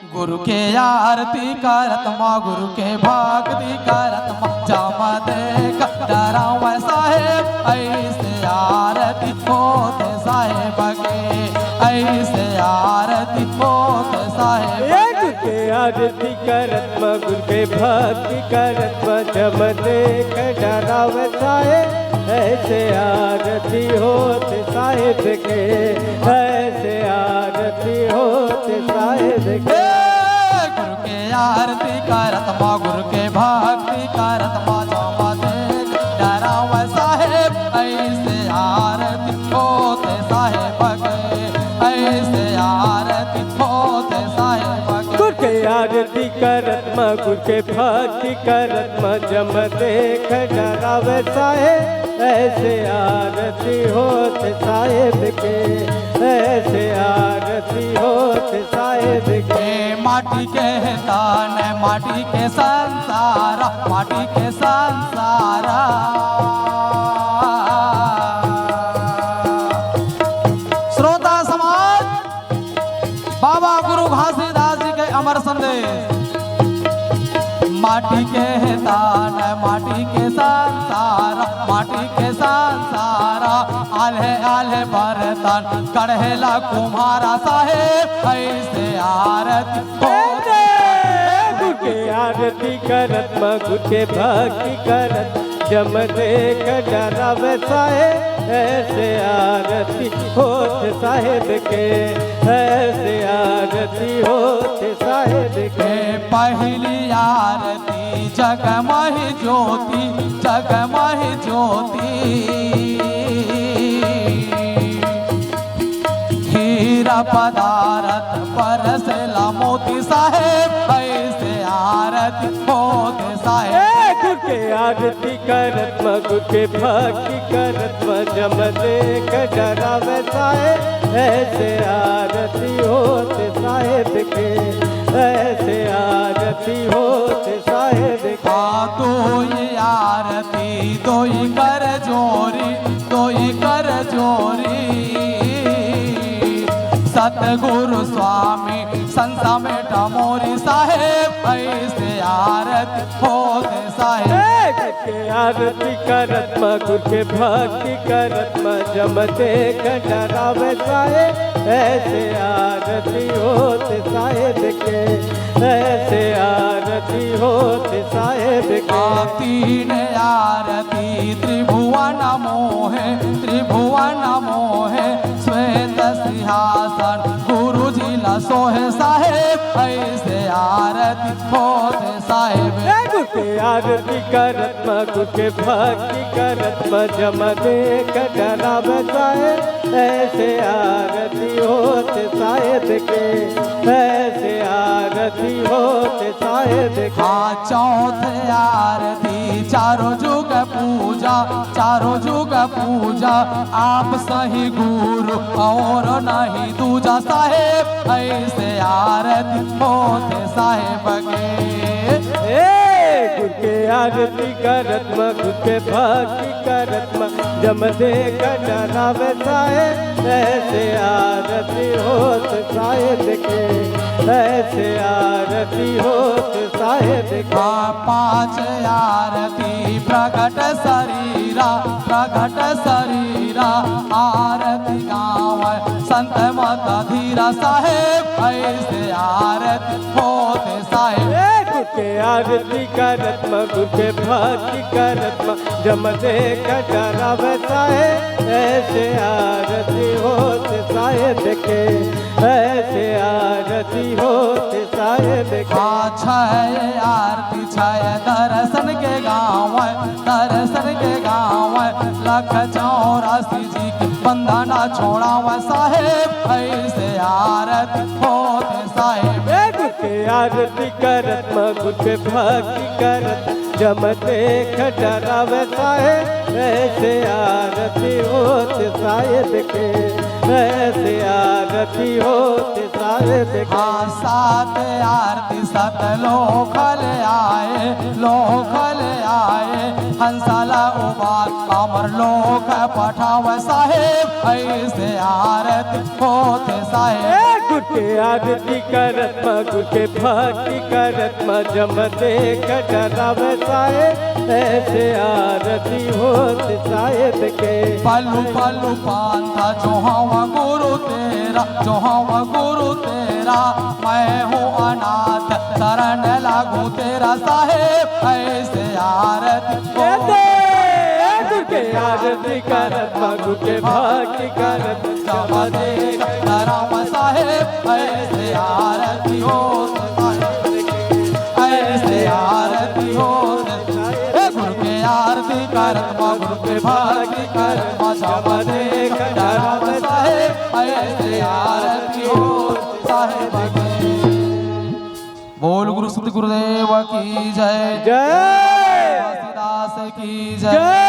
गुरु के आरती करत माँ, गुरु के भक्ति करत माँ, जम देख डराव साहेब, ऐसे आरती होते साहेब के, ऐसे आरती होते साहेब। गुरु के आरती करत माँ, गुरु के भक्ति करत माँ, जम देख डराव साहेब, ऐसे आरती होते साहेब के, ऐसे आरती होते साहेब के। गुरु के आरती करत माँ, गुरु के भक्ति करत माँ, जम देख डराव साहेब, ऐसे आरती होते साहेब के, ऐसे आरती होते साहेब के। गुरु के आरती करत माँ, गुरु के भक्ति करत माँ, जम देख डराव साहेब, ऐसे आरती होते साहेब के, ऐसे आरती होते साहेब के। माटी के तान माटी के संसारा, माटी के संसारा, श्रोता समाज बाबा गुरु घासीदास जी के अमर संदेश। माटी के तान माटी के संसारा, माटी के संसारा, आल्हे आल्हे बर्तन कढ़ेला कुम्हारा साहेब, ऐसे आरती होते। गुरु के आरती करत माँ, गुरु के भक्ति करत, जम देख डराव साहेब, ऐसे आरती होते साहेब के, ऐसे आरती होते साहेब के। पहली आरती जगमहि ज्योति, जगमहि ज्योति, हीरा पदारथ परसला मोती साहेब, ऐसे आरती होते साहेब। गुरु के आरती करत माँ, गुरु के भक्ति करत माँ, जम देख डराव साहेब, ऐसे आरती होते साहेब के, ऐसे आरती होते साहेब के। दो ये आरती दो ही कर जोरी, दो ही कर जोरी, सतगुरु स्वामी संसा में टमोरी साहेब, ऐसे आरती होते साहेब। के आरती करत माँ, गुरु के भक्ति करत माँ, जम देख डराव साहेब, ऐसे आरती होते साहेब के, ऐसे आरती होते साहेब के। तीन आरती त्रिभुवन मोहे, त्रिभुवन मोहे, श्वेत सिंहासन गुरु जी ला सोहे साहेब, ऐसे आरती होते साहेब। गुरु के आरती करत माँ, गुरु के भक्ति करत माँ, जम देख डराव साहेब, ऐसे आरती होते साहेब के, ऐसे आरती होते साहेब के। चौथे आरती चारों जुग पूजा, चारों जुग पूजा, आप सही गुरु और नहीं दूजा साहेब, ऐसे आरती होते साहेब के। गुरु के आरती करत माँ, गुरु के भक्ति करत माँ, जम देख डराव साहेब, ऐसे आरती होते साहेब के, ऐसे आरती होते साहेब के। पांच आरती प्रकट शरीरा, प्रकट शरीरा, आरती गाँव संत मत धीरा साहेब, ऐसे आरती होते साहेब। गुरु के आरती करत माँ, गुरु के भक्ति करत माँ, जम देख डराव साहेब, ऐसे आरती होते साहेब के, ऐसे आरती होते साहेब के। छह आरती छह दर्शन के गाँव, दर्शन के गाँव, लख 84 जी की बंधना छोड़ाव साहेब, ऐसे आरती होते साहेब। गुरु के आरती करत माँ, गुरु के भक्ति करत, जम देख डराव साहेब, ऐसे आरती होते साहेब के, ऐसे आरती होते साहेब के। सात आरती सत लोखल आए हंसाला उबाल अमर लोक पठाव साहेब ऐसे आरती होते साहेब गुर के आरती करत म गुर के भक्ति करत म जम देख डरावे साहेब ऐसे आरती होत साहेब के पल्लू पल्लू पांता जो हवा गुरु तेरा मैं हूँ अनाथ शरण लागू तेरा साहेब ऐसे आरती गुर के आरती करत म गुर के भक्ति करत जम देख डराव साहेब ऐसे आरती होते ऐसे आरती होते गुरु के आरती करत म गुरु के भक्ति करत म जम देख डराव साहेब ऐसे आरती होते साहेब के बोल गुरु सतगुरुदेव की जय जय दास की जय।